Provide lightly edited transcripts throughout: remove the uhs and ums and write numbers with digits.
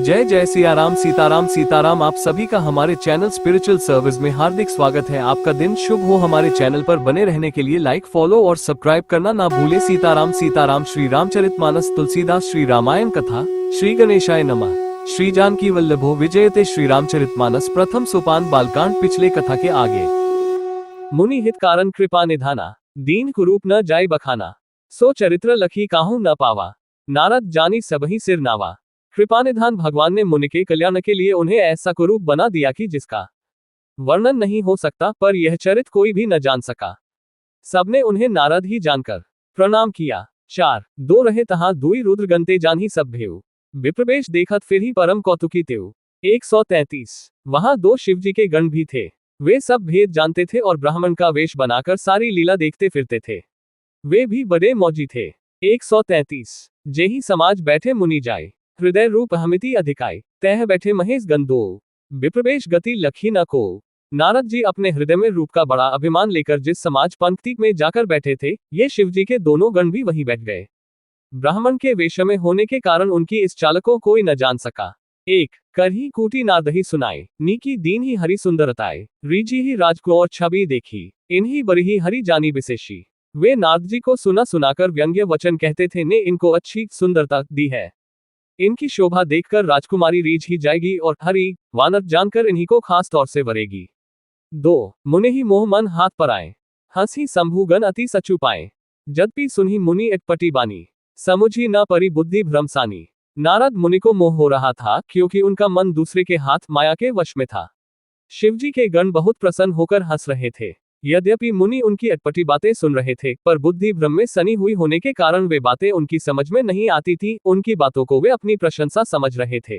जय जय सियाराम सीताराम सीताराम। आप सभी का हमारे चैनल स्पिरिचुअल सर्विस में हार्दिक स्वागत है। आपका दिन शुभ हो। हमारे चैनल पर बने रहने के लिए लाइक, फॉलो और सब्सक्राइब करना ना भूले। सीताराम सीताराम। श्री रामचरितमानस, तुलसीदास, श्री रामायण कथा, श्री गणेशाय नमः। श्री जानकी वल्लभो विजयते। श्री रामचरितमानस प्रथम सोपान बालकांड। पिछले कथा के आगे। मुनि हित कारण कृपा निधाना, दीन कुरूप न जाय बखाना। सो चरित्र लखी काहू न पावा, नारद जानी सबही सिर नावा। कृपानिधान भगवान ने मुनि के कल्याण के लिए उन्हें ऐसा कुरूप बना दिया कि जिसका वर्णन नहीं हो सकता, पर यह चरित्र कोई भी न जान सका। सबने उन्हें नारद ही जानकर प्रणाम किया। 4 दो रहे तहां दुई रुद्र गंते जान ही सब भेव, विप्रवेश देखत फिर ही परम कौतुकी तेव। 133 वहां 2 शिवजी के गण भी थे। वे सब भेद जानते थे और ब्राह्मण का वेश बनाकर सारी लीला देखते फिरते थे। वे भी बड़े मौजी थे। 133 जेहि समाज बैठे मुनि जाय, हृदय रूप हमिति अधिकाय। तह बैठे महेश गंदो, विप्रवेश गति लखी न को। नारद जी अपने हृदय में रूप का बड़ा अभिमान लेकर जिस समाज पंक्ति में जाकर बैठे थे, ये शिवजी के दोनों गण भी वहीं बैठ गए। ब्राह्मण के वेश में होने के कारण उनकी इस चाल को कोई न जान सका। 1 करही कूटी नारदही सुनाए, नीकी दीन ही हरि सुंदरताए। रीजी ही राजकुंवर छवि देखी, इन्हीं बरही हरि जानी विशेषी। वे नारद जी को सुना सुनाकर व्यंग्य वचन कहते थे, ने इनको अच्छी सुंदरता दी है। इनकी शोभा देखकर राजकुमारी रीझ ही जाएगी और हरि वानर जानकर इन्हीं को खास तौर से वरेगी। 2 मुनि ही मोह मन हाथ पर आए, हंसी शंभुगन अति सचु पाए। जदपि सुनही मुनि अटपटी बानी, समुझी न परी बुद्धि भ्रमसानी। नारद मुनि को मोह हो रहा था, क्योंकि उनका मन दूसरे के हाथ माया के वश में था। शिवजी के गण बहुत प्रसन्न होकर हंस रहे थे। यद्यपि मुनि उनकी अटपटी बातें सुन रहे थे, पर बुद्धि भ्रम में सनी हुई होने के कारण वे बातें उनकी समझ में नहीं आती थी। उनकी बातों को वे अपनी प्रशंसा समझ रहे थे।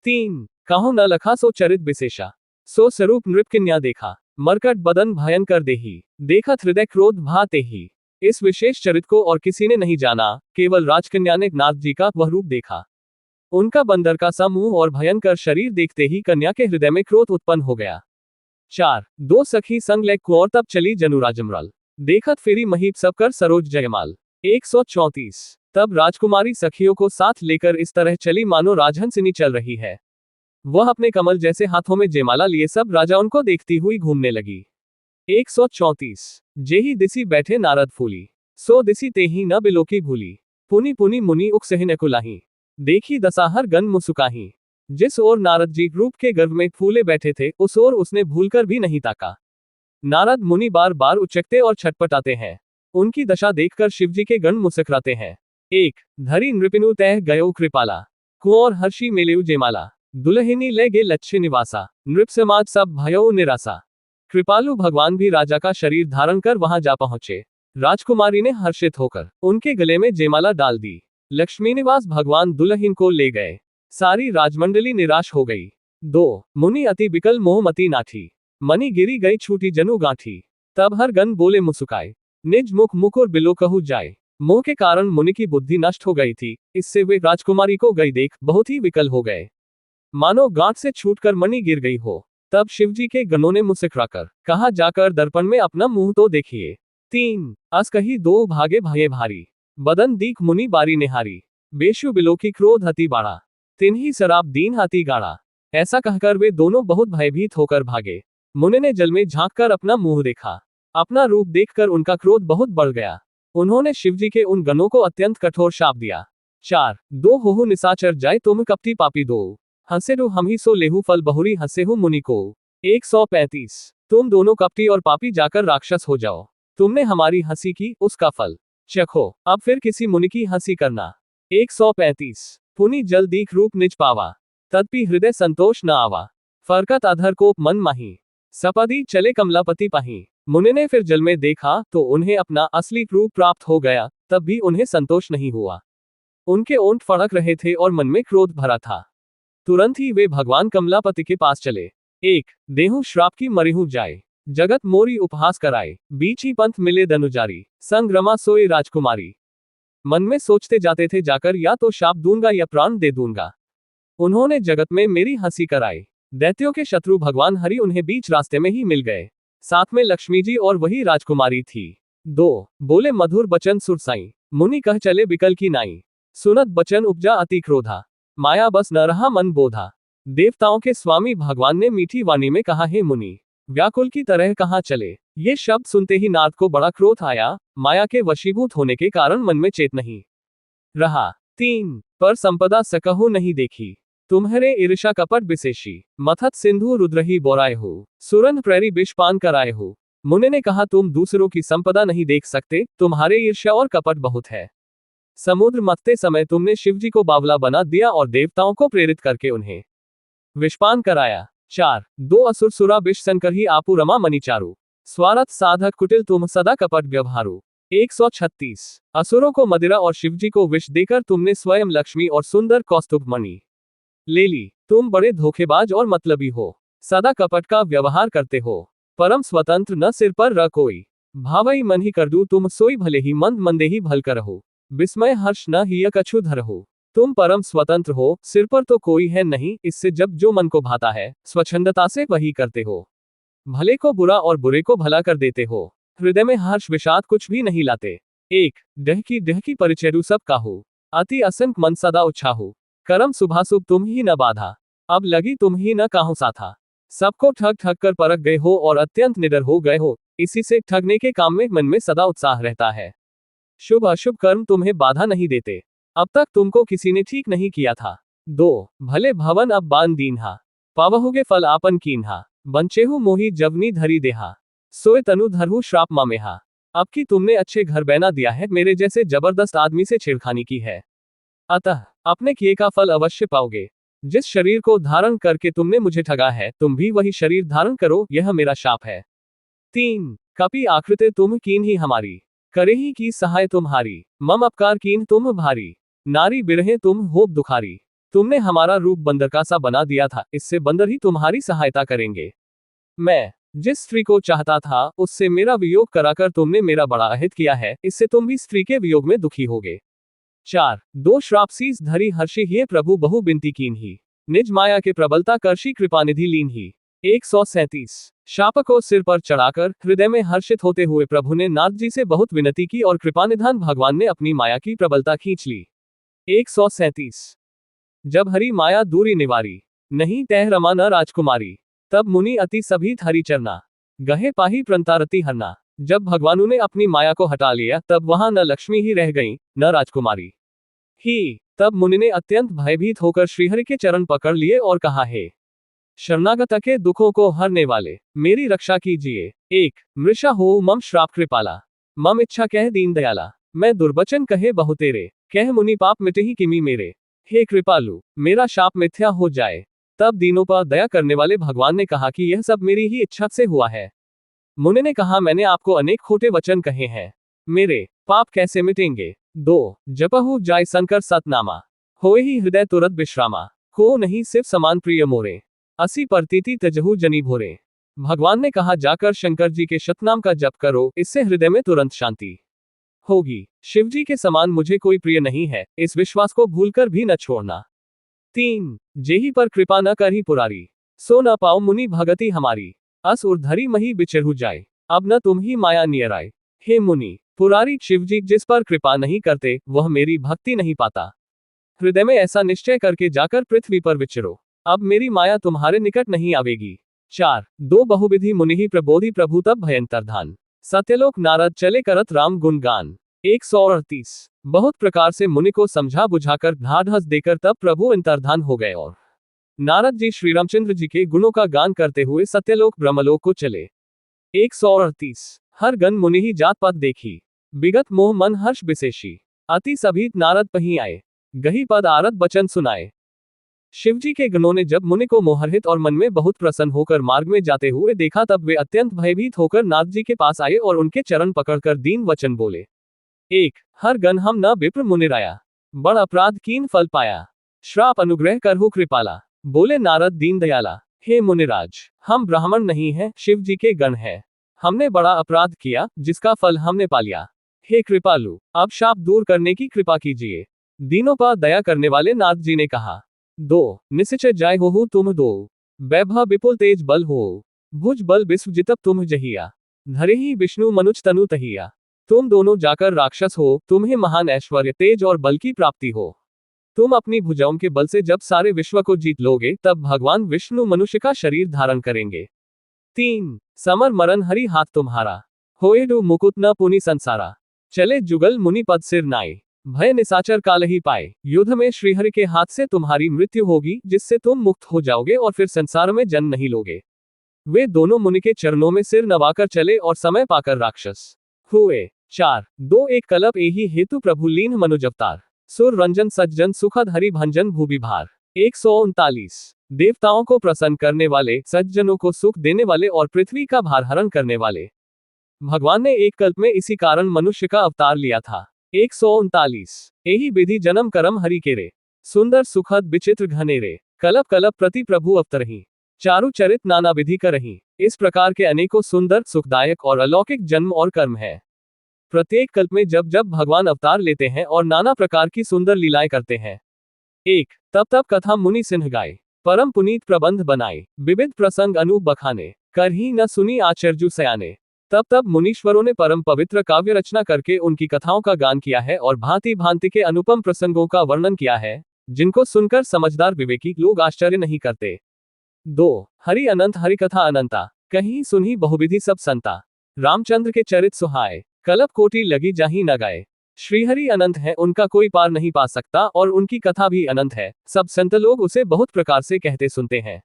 3 काहू न लखा सो चरित विशेषा, सो स्वरूप नृप कन्या देखा। मरकट बदन भयंकर देही, देखत हृदय क्रोध भाते ही। इस विशेष चरित को और किसी ने नहीं जाना, केवल राजकन्या ने नारद जी का वह रूप देखा। उनका बंदर का सा मुंह और भयंकर शरीर देखते ही कन्या के हृदय में क्रोध उत्पन्न हो गया। 4 2 सखी संग ले कुंवर तब चली जनुराजमरल, देखत फेरी महीप सब कर सरोज जयमाल। 134 तब राजकुमारी सखियों को साथ लेकर इस तरह चली मानो राजहंसिनी चल रही है। वह अपने कमल जैसे हाथों में जयमाला लिए सब राजा उनको देखती हुई घूमने लगी। 134 जेहि दिसी बैठे नारद फूली, सो दिसी तेहि न बिलोकी भूली। पुनि पुनि मुनि उक सहि न कुलाही, देखी दसाहर गन मुसुकाही। जिस ओर नारद जी रूप के गर्भ में फूले बैठे थे, उस ओर उसने भूलकर भी नहीं ताका। नारद मुनि बार बार उचकते और छटपटाते हैं। उनकी दशा देखकर शिवजी के गण मुस्कुराते हैं। 1 धरी नृपिनु तह गयो कृपाला, कुंवर हर्षी मेलेउ जेमाला। दुल्हिनी ले गे लच्छे निवासा, नृप समाज सब भयो निरासा। कृपालु भगवान भी राजा का शरीर धारण कर वहां जा पहुंचे। राजकुमारी ने हर्षित होकर उनके गले में जयमाला डाल दी। लक्ष्मी निवास भगवान दुल्हन को ले गए। सारी राजमंडली निराश हो गई। 2 मुनि अति बिकल मोह मति नाठी, मनी गिरी गई छूटी जनु गांठी। तब हर गण बोले मुस्काए, निज मुख मुकुर बिलो कहु जाए। मोह के कारण मुनि की बुद्धि नष्ट हो गई थी, इससे वे राजकुमारी को गई देख बहुत ही विकल हो गए, मानो गांठ से छूटकर मणि गिर गई हो। तब शिवजी के गणों ने मुस्कुराकर कहा, जाकर दर्पण में अपना मुंह तो देखिए। 3 अस कही 2 भागे भये भारी, बदन दीख मुनि बारी निहारी। बेशु बिलो की क्रोध हति बाड़ा, तिन्ही शराब दीन हाथी गाड़ा। ऐसा कहकर वे दोनों बहुत भयभीत होकर भागे। मुनि ने जल में झांककर अपना मुंह देखा। अपना रूप देखकर उनका क्रोध बहुत बढ़ गया। उन्होंने शिवजी के उन गणों को अत्यंत कठोर शाप दिया। 4 दो होहु निशाचर जाय तुम कपटी पापी दो, हंसेरु हम ही सो लेहु फल बहुरी हंसेहु मुनि को। 135 तुम दोनों कपटी और पापी जाकर राक्षस हो जाओ। तुमने हमारी हंसी की, उसका फल चखो, अब फिर किसी मुनि की हंसी करना। 135 पुनि जल दीख रूप निज पावा, तदपि हृदय संतोष न आवा। फरकत अधर को मन माही, सपदी चले कमलापति पाही। मुनि ने फिर जल में देखा तो उन्हें अपना असली रूप प्राप्त हो गया, तब भी उन्हें संतोष नहीं हुआ। उनके ओंठ फड़क रहे थे और मन में क्रोध भरा था। तुरंत ही वे भगवान कमलापति के पास चले। 1 देहु श्राप की मरिहु जाए, जगत मोरी उपहास कराए। बीच ही पंथ मिले दनुजारी, संग रमा सोए राजकुमारी। मन में सोचते जाते थे, जाकर या तो शाप दूंगा या प्राण दे दूंगा। उन्होंने जगत में मेरी हंसी कराई। दैत्यों के शत्रु भगवान हरि उन्हें बीच रास्ते में ही मिल गए। साथ में लक्ष्मी जी और वही राजकुमारी थी। 2 बोले मधुर बचन सुरसाई, मुनि कह चले बिकल की नाई। सुनत बचन उपजा अति क्रोधा, माया बस न रहा मन बोधा। देवताओं के स्वामी भगवान ने मीठी वाणी में कहा, हे मुनि, व्याकुल की तरह कहाँ चले। ये शब्द सुनते ही नारद को बड़ा क्रोध आया। माया के वशीभूत होने के कारण मन में चेत नहीं रहा। 3 पर संपदा सकहु नहीं देखी, तुम्हारे ईर्षा कपट विशेषी। मथत सिंधु रुद्रही बोराए हो, सुरन प्रैरी विष पान कराए हो। मुनि ने कहा, तुम दूसरों की संपदा नहीं देख सकते, तुम्हारे ईर्ष्या और कपट बहुत है। समुद्र मथते समय तुमने शिवजी को बावला बना दिया और देवताओं को प्रेरित करके उन्हें विषपान कराया। 4 दो असुर सुरा विष संकर ही आपू रमा मणि चारु, स्वार्थ साधक कुटिल तुम सदा कपट व्यवहारु। 136 असुरों को मदिरा और शिवजी को विष देकर तुमने स्वयं लक्ष्मी और सुंदर कौस्तुभ मणि ले ली। तुम बड़े धोखेबाज और मतलबी हो, सदा कपट का व्यवहार करते हो। परम स्वतंत्र न सिर पर र कोई, भावई मन ही कर दू तुम सोई भले ही मंद मंदे ही भल करहु। विस्मय हर्ष न हिय कछु धरहु, तुम परम स्वतंत्र हो, सिर पर तो कोई है नहीं, इससे जब जो मन को भाता है स्वच्छंदता से वही करते हो। भले को बुरा और बुरे को भला कर देते हो, हृदय में हर्ष विषाद कुछ भी नहीं लाते। 1 डह की परिचयु सब काहू, अति असंक मन सदा उच्छाहु। करम शुभाशुभ तुम ही न बाधा, अब लगी तुम ही न काहू साथा। सबको ठग ठग कर परख गए हो और अत्यंत निडर हो गए हो, इसी से ठगने के काम में मन में सदा उत्साह रहता है। शुभ अशुभ कर्म तुम्हें बाधा नहीं देते, अब तक तुमको किसी ने ठीक नहीं किया था। 2 भले भवन अब बान दीन्हा, पावहुगे फल आपन कीन्हा। बंचेहु मोही जवनी धरी देहा, सोए तनु धरहु श्राप मामेहा। अब की तुमने अच्छे घर बना दिया है, मेरे जैसे जबरदस्त आदमी से छेड़खानी की है, अतः अपने किए का फल अवश्य पाओगे। जिस शरीर को धारण करके तुमने मुझे ठगा है, तुम भी वही शरीर धारण करो, यह मेरा शाप है। 3 कपि आकृते तुम कीन ही हमारी, करे ही की सहाय तुम्हारी। मम अपकार कीन तुम भारी, नारी बिरहे तुम होप दुखारी। तुमने हमारा रूप बंदर का सा बना दिया था, इससे बंदर ही तुम्हारी सहायता करेंगे। मैं जिस स्त्री को चाहता था उससे मेरा वियोग कराकर तुमने मेरा बड़ा अहित किया है, इससे तुम भी स्त्री के वियोग में दुखी होगे। 4 दो श्राप सीस धरी हर्षि ये प्रभु बहु बिनती कीन ही, निज माया के प्रबलता करशी कृपानिधि लीन ही। 137 शाप को सिर पर चढ़ाकर हृदय में हर्षित होते हुए प्रभु ने नारद जी से बहुत विनती की और कृपानिधान भगवान ने अपनी माया की प्रबलता खींच ली। 137 जब हरि माया दूरी निवारी, नहीं तह रमा न राजकुमारी। तब मुनि अति सभी हरि चरना, गहे पाही प्रंतारति हरना। जब भगवानों ने अपनी माया को हटा लिया, तब वहां न लक्ष्मी ही रह गई न राजकुमारी ही। तब मुनि ने अत्यंत भयभीत होकर श्रीहरि के चरण पकड़ लिए और कहा, हे शरणागत के दुखों को हरने वाले, मेरी रक्षा कीजिए। 1 मृषा हो मम श्राप कृपाला, मम इच्छा कह दीन दयाला। मैं दुर्वचन कहे बहु तेरे, कह मुनि पाप मिटे ही किमी मेरे। हे कृपालु, मेरा शाप मिथ्या हो जाए। तब दीनों पर दया करने वाले भगवान ने कहा कि यह सब मेरी ही इच्छा से हुआ है। मुनि ने कहा, मैंने आपको अनेक खोटे वचन कहे हैं, मेरे पाप कैसे मिटेंगे। 2 जपहु जाय संकर सतनामा, होए ही हृदय तुरत विश्रामा। को नहीं सिर्फ समान प्रिय मोरे, असी प्रतीति तजहु जनी भोरे। भगवान ने कहा, जाकर शंकर जी के शतनाम का जप करो, इससे हृदय में तुरंत शांति होगी। शिवजी के समान मुझे कोई प्रिय नहीं है, इस विश्वास को भूलकर भी न छोड़ना। 3 जेहि पर कृपा न करही पुरारी, सो न पाओ मुनि भगति हमारी। अस उर्धरी मही बिचरहु जाए, अब न तुम ही माया नियर आए। हे मुनि पुरारी, शिवजी जिस पर कृपा नहीं करते वह मेरी भक्ति नहीं पाता। हृदय में ऐसा निश्चय करके जाकर पृथ्वी पर विचरो, अब मेरी माया तुम्हारे निकट नहीं आवेगी। 4 दो बहुविधि मुनि ही प्रबोधि प्रभु तब भयंतर धान, सत्यलोक नारद चले करत राम गुणगान। 138 बहुत प्रकार से मुनि को समझा बुझाकर ढाढ़स देकर तब प्रभु अंतर्धान हो गए और नारद जी श्री रामचंद्र जी के गुणों का गान करते हुए सत्यलोक ब्रह्मलोक को चले। 138 हर गण मुनि ही जात पद देखी, विगत मोह मन हर्ष विशेषी। अति सभीत नारद पही आए, गही पद आरत बचन सुनाए। शिवजी के गणों ने जब मुनि को मोहरहित और मन में बहुत प्रसन्न होकर मार्ग में जाते हुए देखा, तब वे अत्यंत भयभीत होकर नारद जी के पास आए और उनके चरण पकड़कर दीन वचन बोले। 1 हर गण हम न विप्र मुनिराया, बड़ अपराध कीन फल पाया। श्राप अनुग्रह करहु कृपाला, बोले नारद दीन दयाला। हे मुनिराज, हम ब्राह्मण नहीं हैं, शिव जी के गण हैं। हमने बड़ा अपराध किया, जिसका फल हमने पा लिया। हे कृपालु, अब शाप दूर करने की कृपा कीजिए। दीनों पर दया करने वाले नारद जी ने कहा। 2 निश्चय जाय होहु तुम दो, वैभव विपुल तेज बल हो, भुज बल विश्व जितब तुम जहिया, धरे ही विष्णु मनुज तनु तहिया। तुम दोनों जाकर राक्षस हो, तुम्हें महान ऐश्वर्य तेज और बल की प्राप्ति हो। तुम अपनी भुजाओं के बल से जब सारे विश्व को जीत लोगे तब भगवान विष्णु मनुष्य का शरीर धारण करेंगे। 3 समर मरण हरि हाथ तुम्हारा, होए डू मुकुट न पुनि संसारा, चले जुगल मुनि पद सिर नाए, भय निशाचर काल ही पाए। युद्ध में श्रीहरि के हाथ से तुम्हारी मृत्यु होगी, जिससे तुम मुक्त हो जाओगे और फिर संसार में जन्म नहीं लोगे। वे दोनों मुनि के चरणों में सिर नवाकर चले और समय पाकर राक्षस हुए। 4 2 1 कल्प एहि हेतु प्रभु लीन मनुज अवतार, सुर रंजन सज्जन सुखद हरि भंजन भूभि भार। 139 देवताओं को प्रसन्न करने वाले, सज्जनों को सुख देने वाले और पृथ्वी का भार हरण करने वाले भगवान ने एक कल्प में इसी कारण मनुष्य का अवतार लिया था। 139 एहि विधि जन्म करम हरि के रे, सुंदर सुखद विचित्र घनेरे, कलप कलप प्रति प्रभु अवतरहि, चारु चरित नाना विधि करहि। इस प्रकार के अनेकों सुंदर सुखदायक और अलौकिक जन्म और कर्म है। प्रत्येक कल्प में जब जब भगवान अवतार लेते हैं और नाना प्रकार की सुंदर लीलाएं करते हैं। 1 तब तब कथा मुनि सिंह गाए, परम पुनीत प्रबंध बनाए, विविध प्रसंग अनूप बखाने, करही न सुनी आचर्यु सयाने। तब तब मुनीश्वरों ने परम पवित्र काव्य रचना करके उनकी कथाओं का गान किया है और भांति भांति के अनुपम प्रसंगों का वर्णन किया है, जिनको सुनकर समझदार विवेकी लोग आश्चर्य नहीं करते। 2 हरि अनंत हरि कथा अनंता, कहीं सुनही बहुविधि सब संता, रामचंद्र के चरित सुहाए, कल्प कोटि लगी जाहि न गाए। श्रीहरि अनंत है, उनका कोई पार नहीं पा सकता और उनकी कथा भी अनंत है, सब संत लोग उसे बहुत प्रकार से कहते सुनते हैं।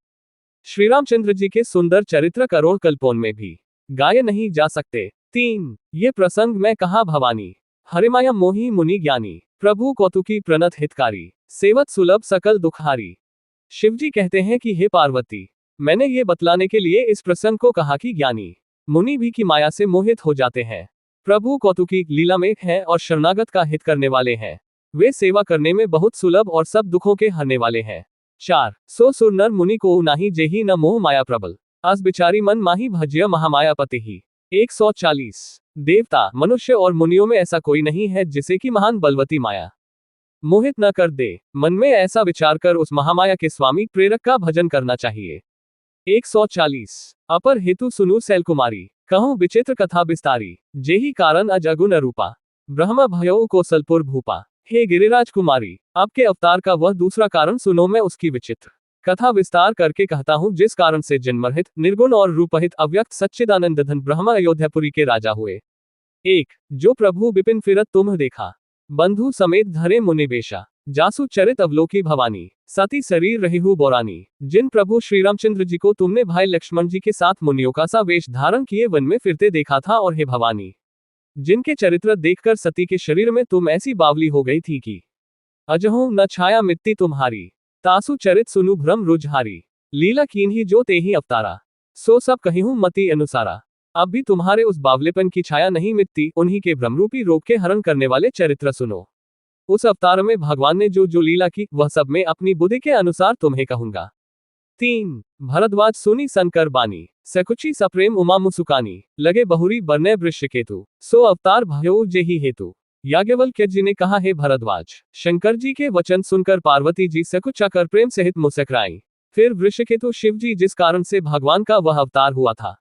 श्री रामचंद्र जी के सुंदर चरित्र करोड़ कल्पों में भी गाये नहीं जा सकते। 3 ये प्रसंग मैं कहा भवानी, हरिमाया मोहि मुनि ज्ञानी, प्रभु कौतुकी प्रणत हितकारी, सेवत सुलभ सकल दुखारी। शिवजी कहते हैं कि हे पार्वती, मैंने ये बतलाने के लिए इस प्रसंग को कहा कि ज्ञानी मुनि भी की माया से मोहित हो जाते हैं, प्रभु कौतुकी लीला में हैं और शरणागत का हित करने वाले हैं, वे सेवा करने में बहुत सुलभ और सब दुखों के हरने वाले हैं। 4 सो सुर नर मुनि को नाही जेहि न मोह माया प्रबल, अस बिचारी मन माही भज्य महामाया पति ही। 140 देवता मनुष्य और मुनियों में ऐसा कोई नहीं है जिसे कि महान बलवती माया मोहित न कर दे। मन में ऐसा विचार कर उस महामाया के स्वामी प्रेरक का भजन करना चाहिए। 140 अपर हेतु सुनु सैल कुमारी, कहूं विचित्र कथा विस्तारी, जेहि कारण अज अगुन अरूपा, ब्रह्म भयो कौशलपुर भूपा। हे गिरिराज कुमारी, आपके अवतार का वह दूसरा कारण सुनो, मैं उसकी विचित्र कथा विस्तार करके कहता हूं, जिस कारण से जन्मरहित निर्गुण और रूपहित अव्यक्त सच्चिदानंद धन ब्रह्म अयोध्यापुरी के राजा हुए। 1 जो प्रभु विपिन फिरत तुम देखा, बंधु समेत धरे मुनि बेशा, जासु चरित अवलोकी भवानी, सती शरीर रहिहु बोरानी। जिन प्रभु श्री रामचंद्र जी को तुमने भाई लक्ष्मण जी के साथ मुनियों का सा वेश धारण किए वन में फिरते देखा था, और हे भवानी, जिनके चरित्र देखकर सती के शरीर में तुम ऐसी बावली हो गई थी कि अजहू न छाया मिट्टी तुम्हारी, तासु चरित सुनु भ्रम रुझहारी, लीला कीन्ही जो तेहि अवतारा, सो सब कहिहूं मति अनुसारा। अब भी तुम्हारे उस बावलेपन की छाया नहीं मिटती, उन्हीं के भ्रमरूपी रोग के हरण करने वाले चरित्र सुनो। उस अवतार में भगवान ने जो जो लीला की, वह सब मैं अपनी बुद्धि के अनुसार तुम्हें कहूंगा। 3 भरद्वाज सुनी संकर बानी, सकुची सप्रेम उमा मुसुकानी, लगे बहुरी बरने वृषकेतु, सो अवतार भयो जेहि हेतु। याज्ञवल्क्य जी ने कहा, हे भरद्वाज, शंकर जी के वचन सुनकर पार्वती जी सकुचा कर प्रेम सहित मुस्कुराई। फिर वृषकेतु शिव जी जिस कारण से भगवान का वह अवतार हुआ था,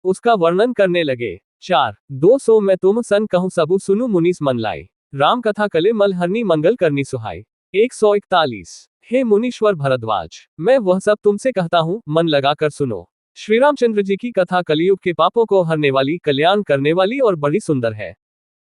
उसका वर्णन करने लगे। 4 200 मैं तुम सन कहूं सबु सुनु मुनीस मन लाई, राम कथा कले मलहरनी मंगल करनी सुहाई। 141 हे मुनीश्वर भरद्वाज, मैं वह सब तुमसे कहता हूं, मन लगाकर सुनो। श्री रामचंद्र जी की कथा कलियुग के पापों को हरने वाली, कल्याण करने वाली और बड़ी सुंदर है।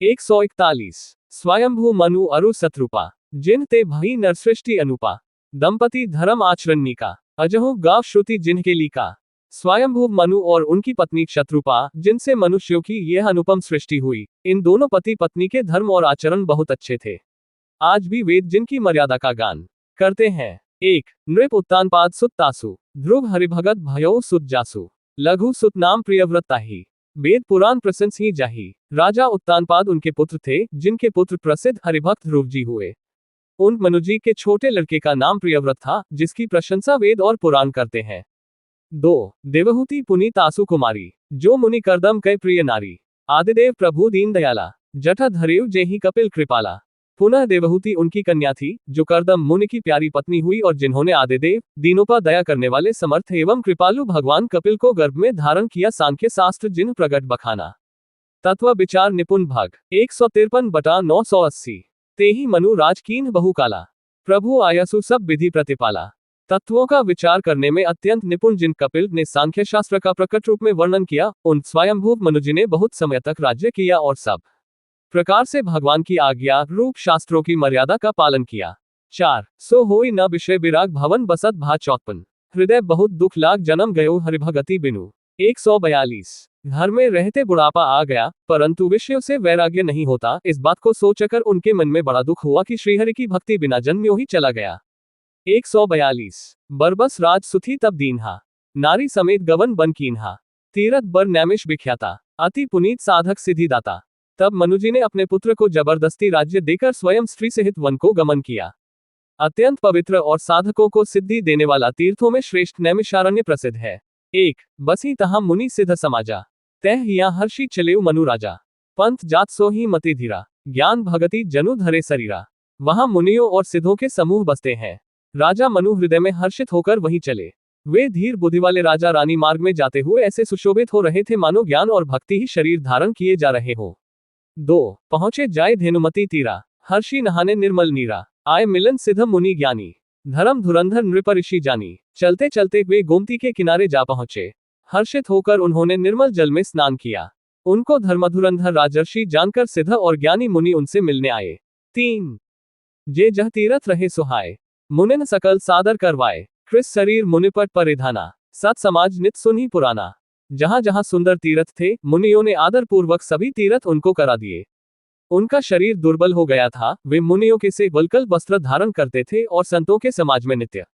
141 स्वयंभू मनु अरु शत्रुपा, जिन ते भई नरसृष्टि अनुपा, दंपति धर्म आचरणनिका, अजहु गाव श्रुति जिनके लीका। स्वयंभू मनु और उनकी पत्नी शत्रुपा, जिनसे मनुष्यों की यह अनुपम सृष्टि हुई, इन दोनों पति पत्नी के धर्म और आचरण बहुत अच्छे थे। आज भी वेद जिनकी मर्यादा का गान करते हैं। 1 नृप उत्तानपाद सुत तासु, ध्रुव हरिभगत भयो सुत जासु, लघु सुत नाम प्रियव्रत ताहि, वेद पुराण प्रशंस ही जाहि। राजा उत्तानपाद उनके पुत्र थे, जिनके पुत्र प्रसिद्ध हरिभक्त ध्रुव जी हुए। उन मनुजी के छोटे लड़के का नाम प्रियव्रत था, जिसकी प्रशंसा वेद और पुराण करते हैं। 2 देवहूति पुनीत आसु कुमारी, जो मुनि करदम कै प्रिय नारी, आदिदेव प्रभु दीन दयाला, जटा धरेव जेहि कपिल कृपाला। पुनः देवहूति उनकी कन्या थी, जो करदम मुनि की प्यारी पत्नी हुई और जिन्होंने आदिदेव दीनों पर दया करने वाले समर्थ एवं कृपालु भगवान कपिल को गर्भ में धारण किया। सांख्य शास्त्र जिन प्रगट बखाना, तत्व विचार निपुण भग। 153/980 तेहि मनु राज कीन बहु काला, प्रभु आयसु सब विधि प्रतिपाला। तत्वों का विचार करने में अत्यंत निपुण जिन कपिल ने सांख्य शास्त्र का प्रकट रूप में वर्णन किया, उन स्वयंभू मनुजी ने बहुत समय तक राज्य किया और सब प्रकार से भगवान की आज्ञा रूप शास्त्रों की मर्यादा का पालन किया। 4 सो होई न विषय विराग भवन बसत भा 54 हृदय बहुत दुख लाग जन्म गयो हरिभगति बिनु। 142 घर में रहते बुढ़ापा आ गया, परंतु विषयों से वैराग्य नहीं होता। इस बात को सोचकर उनके मन में बड़ा दुख हुआ कि श्रीहरि की भक्ति बिना जन्म्यो ही चला गया। 142 बरबस राज सुथी तब दीन्हा नारी समेत गवन बन कीन्हा तीरथ बर नैमिष विख्याता अति पुनीत साधक सिद्धिदाता। तब मनुजी ने अपने पुत्र को जबरदस्ती राज्य देकर स्वयं स्त्री सहित वन को गमन किया। अत्यंत पवित्र और साधकों को सिद्धि देने वाला तीर्थों में श्रेष्ठ नैमिषारण्य प्रसिद्ध है। 1 बसी तहां मुनि सिद्ध समाजा तह हिया हर्षि चलेउ मनु राजा पंथ जात सो ही मति धीरा ज्ञान भगति जनु धरे शरीरा। वहां मुनियों और सिद्धों के समूह बसते हैं। राजा मनु हृदय में हर्षित होकर वहीं चले। वे धीर बुद्धि वाले राजा रानी मार्ग में जाते हुए ऐसे सुशोभित हो रहे थे मानो ज्ञान और भक्ति ही शरीर धारण किए जा रहे हो। 2 पहुंचे जाए धेनुमती तीरा हर्षि नहाने निर्मल नीरा आय मिलन सिद्ध मुनि ज्ञानी धर्म धुरंधर नृप ऋषि जानी। चलते चलते वे गोमती के किनारे जा पहुंचे। हर्षित होकर उन्होंने निर्मल जल में स्नान किया। उनको धर्मधुरंधर राजर्षि जानकर सिद्ध और ज्ञानी मुनि उनसे मिलने आए। 3 जे जह तीरथ रहे सुहाय मुनिन सकल सादर करवाए कृस शरीर मुनिपट परिधाना सत समाज नित सुनी पुराना। जहां जहां सुंदर तीर्थ थे, मुनियों ने आदर पूर्वक सभी तीर्थ उनको करा दिए। उनका शरीर दुर्बल हो गया था, वे मुनियों के से वल्कल वस्त्र धारण करते थे और संतों के समाज में नित्य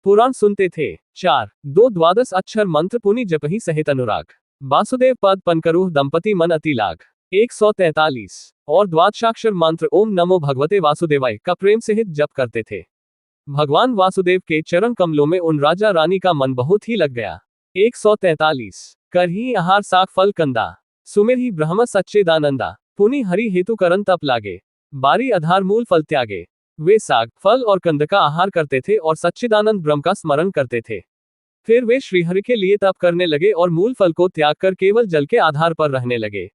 पुराण सुनते थे। 4 2 द्वादश अक्षर मंत्र पुनि जपहि सहित अनुराग वासुदेव पद पनकरुह दंपति मन अति लाग। 143 और द्वादशाक्षर मंत्र ओम नमो भगवते वासुदेवाय का प्रेम सहित जप करते थे। भगवान वासुदेव के चरण कमलों में उन राजा रानी का मन बहुत ही लग गया। 143 करही आहार साग फल कंदा सुमिर ही ब्रह्म सच्चिदानंदा पुनि हरि हेतु करन तप लागे बारी आधार मूल फल त्यागे। वे साग फल और कंद का आहार करते थे और सच्चिदानंद ब्रह्म का स्मरण करते थे। फिर वे श्रीहरि के लिए तप करने लगे और मूल फल को त्याग कर केवल जल के आधार पर रहने लगे।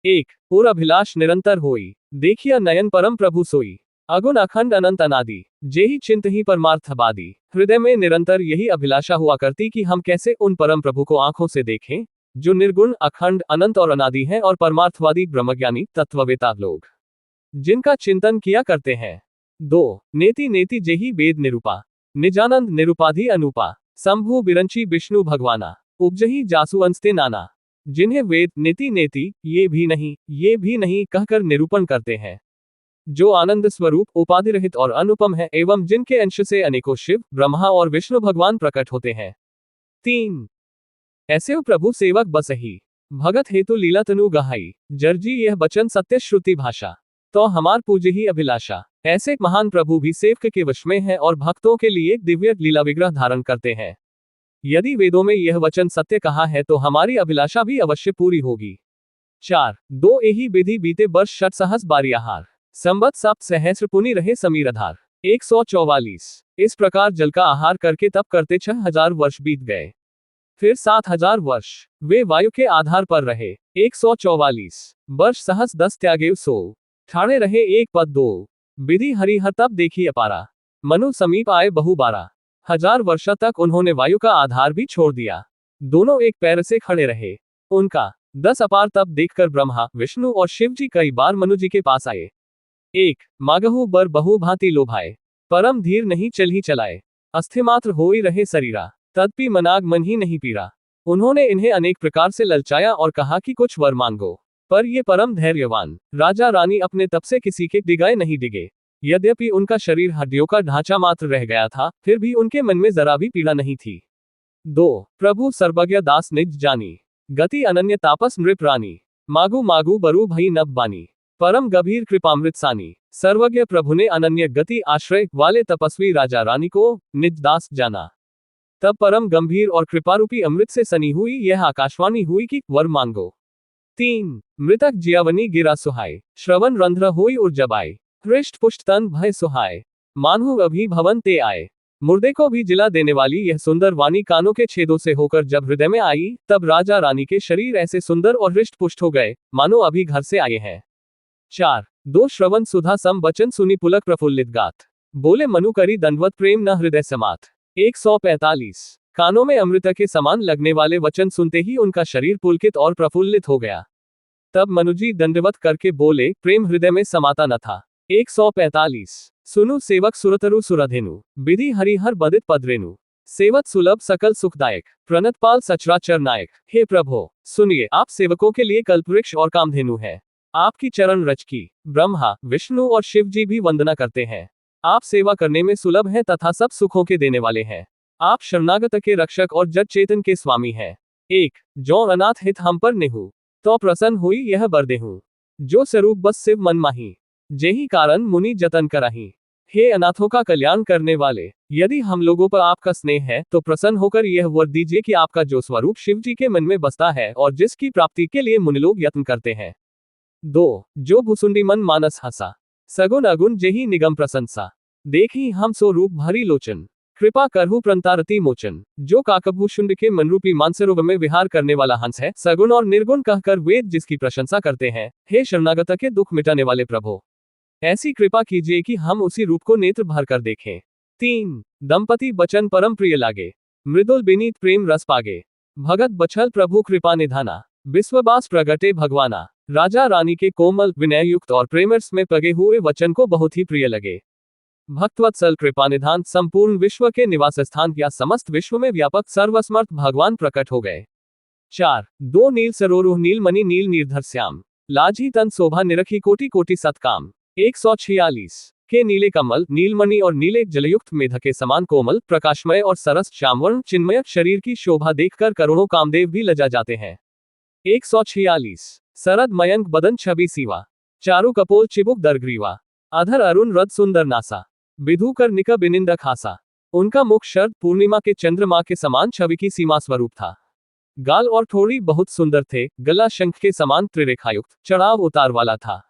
1 और अभिलाष निरंतर होई देखिया नयन परम प्रभु सोई अगुण अखंड अनंत अनादि जेहि चिंत ही परमार्थ बादी। हृदय में निरंतर यही अभिलाषा हुआ करती कि हम कैसे उन परम प्रभु को आंखों से देखें, जो निर्गुण अखंड अनंत और अनादि हैं और परमार्थवादी ब्रह्मज्ञानी तत्ववेता लोग जिनका चिंतन किया करते हैं। 2 नेति नेति जेहि वेद निरूपा निजानंद निरूपाधि अनुपा शंभु बिरंची विष्णु भगवाना उपजही जासु अंस्ते नाना। जिन्हें वेद नेति नेति ये भी नहीं कहकर निरूपण करते हैं, जो आनंद स्वरूप उपाधि रहित और अनुपम है एवं जिनके अंश से अनेकों शिव ब्रह्मा और विष्णु भगवान प्रकट होते हैं। 3 ऐसे प्रभु सेवक बसही भगत हेतु लीला तनु गहाई जर्जी यह बचन सत्य श्रुति भाषा तो हमार पूजे ही अभिलाषा। ऐसे महान प्रभु भी सेवक के वश में है और भक्तों के लिए दिव्य लीला विग्रह धारण करते हैं। यदि वेदों में यह वचन सत्य कहा है तो हमारी अभिलाषा भी अवश्य पूरी होगी। 4 2 एही विधि बीते वर्ष षट सहस बारी आहार संबत सप्त सहस्र पुनि रहे समीरधार। 144 इस प्रकार जल का आहार करके तप करते 6000 वर्ष बीत गए। फिर 7000 वर्ष वे वायु के आधार पर रहे। 144 वर्ष सहस 10 त्यागे सो ठाड़े रहे एक पद 2 विधि हरिहर तब देखी अपारा मनु समीप आए बहु बारा। 1000 वर्ष तक उन्होंने वायु का आधार भी छोड़ दिया, दोनों एक पैर से खड़े रहे। उनका 10 अपार तप देखकर ब्रह्मा विष्णु और शिव जी कई बार मनु जी के पास आए। 1 मागहु बर बहु भांति लोभाए परम धीर नहीं चल ही चलाए अस्थिमात्र हो ही रहे शरीरा तदपि मनाग मन ही नहीं पीरा। उन्होंने इन्हें अनेक प्रकार से ललचाया और कहा कि कुछ वर मांगो, पर ये परम धैर्यवान राजा रानी अपने तप से किसी के डिगाए नहीं डिगे। यद्यपि उनका शरीर हड्डियों का ढांचा मात्र रह गया था, फिर भी उनके मन में जरा भी पीड़ा नहीं थी। 2 प्रभु सर्वज्ञ दास निज जानी गति अनन्य तापस नृप रानी मागु मागु बरु भई नभ बानी परम गंभीर कृपामृत सानी। सर्वज्ञ प्रभु ने अनन्य गति आश्रय वाले तपस्वी राजा रानी को निज दास जाना। तब परम गंभीर और कृपारूपी अमृत से सनी हुई यह आकाशवाणी हुई कि वर मांगो। 3 मृतक जियावनी गिरा सुहाय श्रवण रंध्र होई उर्जबाय हृष्ट पुष्ट तन भय सुहाय मानहु अभी भवन ते आए। मुर्दे को भी जिला देने वाली यह सुंदर वाणी कानों के छेदों से होकर जब हृदय में आई, तब राजा रानी के शरीर ऐसे सुंदर और हृष्ट पुष्ट हो गए मानो अभी घर से आए हैं। 4 2 श्रवण सुधा सम बचन सुनी पुलक प्रफुल्लित गात बोले मनु करी दंडवत प्रेम न हृदय समात। 145। कानों में अमृत के समान लगने वाले वचन सुनते ही उनका शरीर पुलकित और प्रफुल्लित हो गया। तब मनुजी दंडवत करके बोले, प्रेम हृदय में समाता न था। 145। सुनु सेवक सुरतरु सुरधेनु, विधि हरिहर बदित पदरेनु, सेवत सुलभ सकल सुखदायक, प्रणतपाल सचराचर नायक। हे प्रभो, सुनिए, आप सेवकों के लिए कल्पवृक्ष और कामधेनु है। आपकी चरण रज की ब्रह्मा, विष्णु और शिव जी भी वंदना करते हैं। आप सेवा करने में सुलभ हैं तथा सब सुखों के देने वाले हैं। आप शरणागत के रक्षक और जड़ चेतन के स्वामी हैं। 1। जो अनाथ हित हम पर नेहु, तो प्रसन्न हुई यह बर देहु, जो स्वरूप बस शिव मन माही, जेहि कारण मुनि जतन कराही। हे अनाथों का कल्याण करने वाले, यदि हम लोगों पर आपका स्नेह है तो प्रसन्न होकर यह वर दीजिए कि आपका जो स्वरूप शिव जी के मन में बसता है और जिसकी प्राप्ति के लिए मुनि लोग यत्न करते हैं। 2। जो भुसुंडी मन मानस हंसा, सगुन अगुण जेहि निगम प्रशंसा, देखी हम सो रूप भरी लोचन, कृपा करहु प्रंतारति मोचन। जो काकभूषुंड के मनरूपी मानसरोवर में विहार करने वाला हंस है, सगुण और निर्गुण कहकर वेद जिसकी प्रशंसा करते हैं। हे शरणागत के दुख मिटाने वाले प्रभु, ऐसी कृपा कीजिए कि हम उसी रूप को नेत्र भर कर देखें। 3। दंपति बचन परम प्रिय लागे, मृदुल विनीत प्रेम रस पागे, भगत बछल प्रभु कृपा निधाना, विश्ववास प्रगटे भगवाना। राजा रानी के कोमल, विनययुक्त और प्रेमरस में पगे हुए वचन को बहुत ही प्रिय लगे। भक्तवत्सल कृपानिधान संपूर्ण विश्व के निवास स्थान या समस्त विश्व में व्यापक सर्वसमर्थ भगवान प्रकट हो गए। 4। दो नील सरोरुह नीलमणि नील निर्धर श्याम, लाजी तन शोभा निरखी कोटि कोटि सतकाम। 146। के नीले कमल, नीलमणि और नीले जलयुक्त मेध के समान कोमल, प्रकाशमय और सरस श्यामवर्ण चिन्मय शरीर की शोभा देखकर करोड़ों कामदेव भी लजा जाते हैं। 146। सरद मयंक बदन छवि सीवा, चारु कपोल चिबुक दरग्रीवा, अधर अरुण रद सुंदर नासा, विधु कर निका बिनिंद खासा। उनका मुख शरद पूर्णिमा के चंद्रमा के समान छवि की सीमा स्वरूप था। गाल और ठोड़ी बहुत सुंदर थे, गला शंख के समान त्रिरेखायुक्त चढ़ाव उतार वाला था।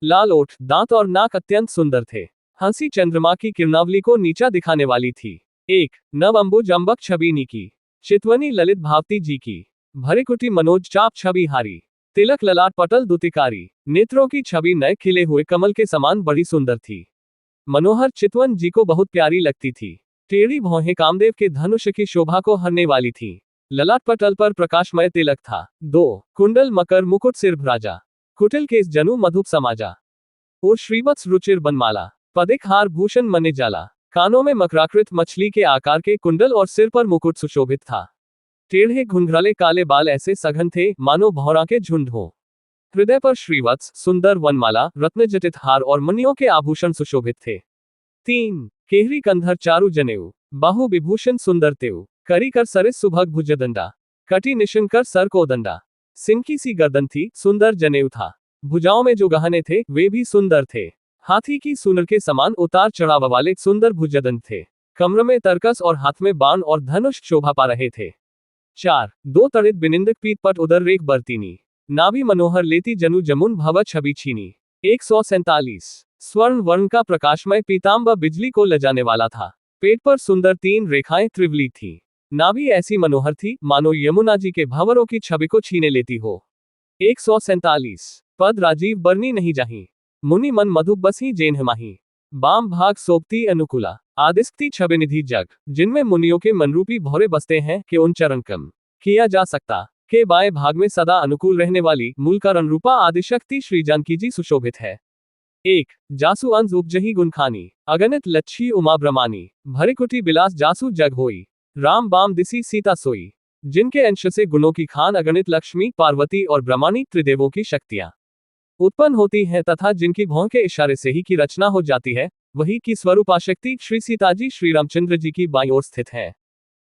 लाल ओठ, दांत और नाक अत्यंत सुंदर थे। हंसी चंद्रमा की किरणावली को नीचा दिखाने वाली थी। 1। नव अंबुज अम्बक छबीनी की, चितवनी ललित भावती जी की, भरिकुटी मनोज चाप छवि हारी, तिलक ललाट पटल दुतिकारी, नेत्रों की छवि नए खिले हुए कमल के समान बड़ी सुंदर थी। मनोहर चितवन जी को बहुत प्यारी लगती थी। टेढ़ी भौहें कामदेव के धनुष की शोभा को हरने वाली थी। ललाट पटल पर प्रकाशमय तिलक था। 2। कुंडल मकर मुकुट सिर भ्राजा, कुटिल केस जनु मधुप समाजा, और श्रीवत्स रुचिर बनमाला, पदिक हार भूषण मने जाला। कानों में मकराकृत मछली के आकार के कुंडल और सिर पर मुकुट सुशोभित था। टेढ़े घुंघराले काले बाल ऐसे सघन थे मानो भौरा के झुंड हो। हृदय पर श्रीवत्स, सुंदर वनमाला, रत्नजटित हार और मणियों के आभूषण सुशोभित थे। 3। केहरी कंधर चारु जनेऊ, बाहु विभूषण सुंदर तेऊ, करी कर सरिस सुभग भुजदंडा, कटी निशन कर सर को दंडा। सिंह की सी गर्दन थी, सुंदर जनेऊ था। भुजाओं में जो गहने थे वे भी सुंदर थे। हाथी की सूंड के समान उतार चढ़ाव वाले सुंदर भुजदंड थे। कमर में तरकस और हाथ में बाण और धनुष शोभा पा रहे थे। 4। दो तड़ित बिनिंदक पीत पट उदर रेख बरतीनी, नाभि मनोहर लेती जनु जमुन भव छवि छीनी। 147। स्वर्ण वर्ण का प्रकाशमय पीताम्बर बिजली को लजाने वाला था। पेट पर सुंदर 3 रेखाएं त्रिवली थी। नाभि ऐसी मनोहर थी मानो यमुना जी के भंवरों की छवि को छीने लेती हो। 147। पद राजीव बरनी नहीं जाही, मुनि मन मधु बसी जेन्ह माही, बाम भाग सोपती अनुकूला, आदिस्ती छवि निधि जग, जिनमें मुनियों के मनरूपी भौरे बसते हैं कि उन चरण कम किया जा सकता। के बाएं भाग में सदा अनुकूल रहने वाली मूलकरण रूपा आदिशक्ति श्री जानकी जी सुशोभित है। 1। जासु अंज उपजही गुणखानी, अगणित लच्छी उमा ब्रह्मानी, भरिकुटी बिलास जासु जग होई, राम बाम दिसी सीता सोई। जिनके अंश से गुणों की खान अगणित लक्ष्मी, पार्वती और ब्रह्माणी त्रिदेवों की शक्तियां उत्पन्न होती हैं तथा जिनकी भौं के इशारे से ही की रचना हो जाती है, वही की स्वरूपाशक्ति श्री सीताजी श्री रामचंद्र जी की बाईं ओर स्थित है।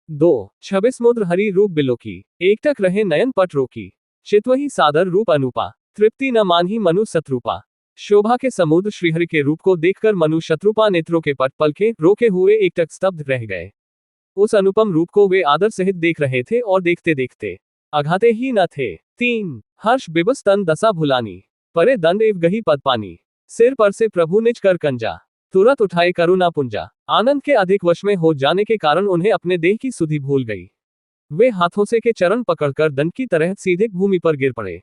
2। 26 मुद्र हरि रूप बिलोकी, एकटक रहे नयन पट रोकी, चितवही सादर रूप अनुपा, तृप्ति न मानही मनु शत्रुपा। शोभा के समुद्र श्रीहरि के रूप को देखकर मनु शत्रुपा नेत्रों के पट पलके रोके हुए एकटक स्तब्ध रह गए। उस अनुपम रूप को वे आदर सहित देख रहे थे और देखते देखते अघाते ही न थे। 3। हर्ष बिबस तन दशा भुलानी, परे दंड एव गही पद पानी, सिर पर से प्रभु निज कर कंजा, तुरंत उठाए करुणा पुंजा। आनंद के अधिक वश में हो जाने के कारण उन्हें अपने देह की सुधि भूल गई। वे हाथों से के चरण पकड़कर दंड की तरह सीधे भूमि पर गिर पड़े।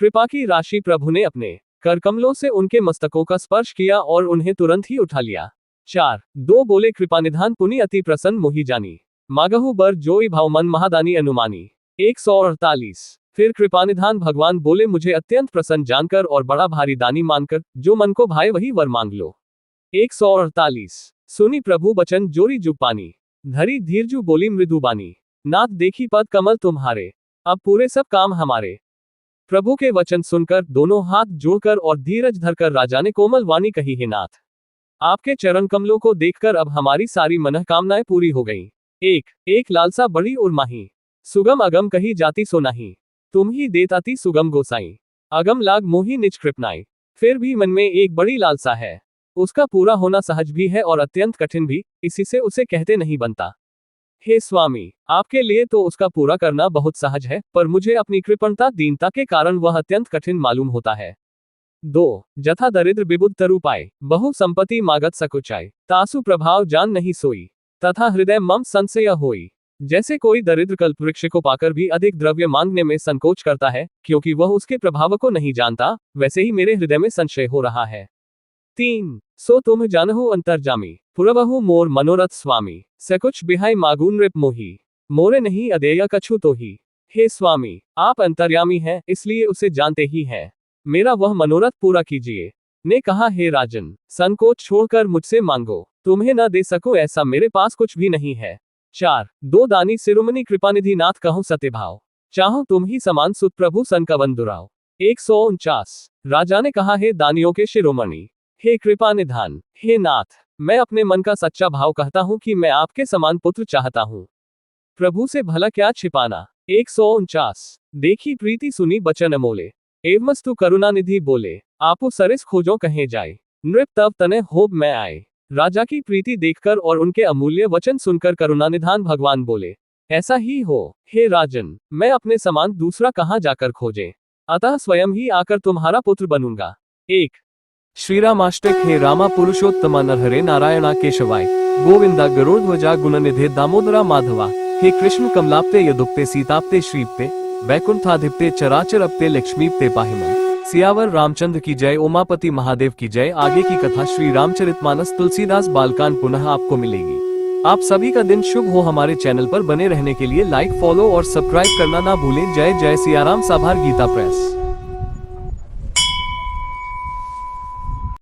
कृपा की राशि प्रभु ने अपने कर कमलों से उनके मस्तकों का स्पर्श किया और उन्हें तुरंत ही उठा लिया। 4 2 बोले कृपानिधान पुनि अति प्रसन्न मोहि जानी, मागहु बर जोई भाव मन महादानी अनुमानी। 148 फिर कृपानिधान भगवान बोले मुझे अत्यंत प्रसन्न जानकर और बड़ा भारी दानी मानकर, जो मन को भाए वही वर मांग लो। 148 सुनी प्रभु बचन जोरी जुग पानी, धरी धीरजू बोली मृदु बानी, नाथ देखी पद कमल तुम्हारे, अब पूरे सब काम हमारे। प्रभु के वचन सुनकर दोनों हाथ जोड़कर और धीरज धरकर राजा ने कोमल वाणी कही, हे नाथ, आपके चरण कमलों को देखकर अब हमारी सारी मनोकामनाएं पूरी हो गईं। एक लालसा बड़ी और माही, सुगम अगम कही जाति सो नहीं, तुम ही देताती सुगम गोसाई, अगम लाग मोही निज कृपनाई। फिर भी मन में एक बड़ी लालसा है, उसका पूरा होना सहज भी है और अत्यंत कठिन भी, इसी से उसे कहते नहीं बनता। हे स्वामी, आपके लिए तो उसका पूरा करना बहुत सहज है, पर मुझे अपनी कृपणता दीनता के कारण वह अत्यंत कठिन मालूम होता है। 2 जथा दरिद्र विबुध तरु पाए, बहु संपत्ति मागत सकुचाई, तासु प्रभाव जान नहीं सोई, तथा हृदय मम संशय होई। जैसे कोई दरिद्र कल्प वृक्ष को पाकर भी अधिक द्रव्य मांगने में संकोच करता है, क्योंकि वह उसके प्रभाव को नहीं जानता, वैसे ही मेरे हृदय में संशय हो रहा है। 3 सो तुम जानहु अंतर्जामी, पुरवहु मोर मनोरथ स्वामी, सकुच बिहाई मागू नृप मोही, मोरे नहीं अदेय कछु तो ही। हे स्वामी, आप अंतर्यामी हैं, इसलिए उसे जानते ही हैं, मेरा वह मनोरथ पूरा कीजिए। ने कहा, हे राजन, संकोच छोड़कर मुझसे मांगो, तुम्हें न दे सकूं ऐसा मेरे पास कुछ भी नहीं है। 4 2 दानी शिरोमणि कृपानिधि नाथ कहूं सत्यभाव, चाहो तुम ही समान सुत प्रभु सन कवन दुराव। 149 राजा ने कहा, हे दानियों के शिरोमणि, हे कृपानिधान, हे नाथ, मैं अपने मन का सच्चा भाव कहता हूं कि मैं आपके समान पुत्र चाहता हूं, प्रभु से भला क्या छिपाना। 149 देखी प्रीति सुनी बचन अमोले, एवमस्तु करुणानिधि बोले, आपो सरिस खोजो कहे जाए, नृप तब तने होब मैं आए। राजा की प्रीति देखकर और उनके अमूल्य वचन सुनकर करुणानिधान भगवान बोले, ऐसा ही हो हे राजन, मैं अपने समान दूसरा कहां जाकर खोजे, अतः स्वयं ही आकर तुम्हारा पुत्र बनूंगा। 1 श्रीरामाष्टक हे रामा पुरुषोत्तमा नरहरे नारायणा केशवाय, गोविंदा गरुड़ध्वजा गुणनिधे दामोदरा माधवा, हे कृष्ण कमलाप्ते यदुक्ते सीताप्ते श्रीप्ते, वैकुंठाधिप्ते चराचरप्ते लक्ष्मीप्ते पाहिमं। सियावर रामचंद्र की जय, उमापति महादेव की जय। आगे की कथा श्री रामचरितमानस तुलसीदास बालकांड पुनः आपको मिलेगी। आप सभी का दिन शुभ हो। हमारे चैनल पर बने रहने के लिए लाइक, फॉलो और सब्सक्राइब करना ना भूलें। जय जय सियाराम। साभार गीता प्रेस।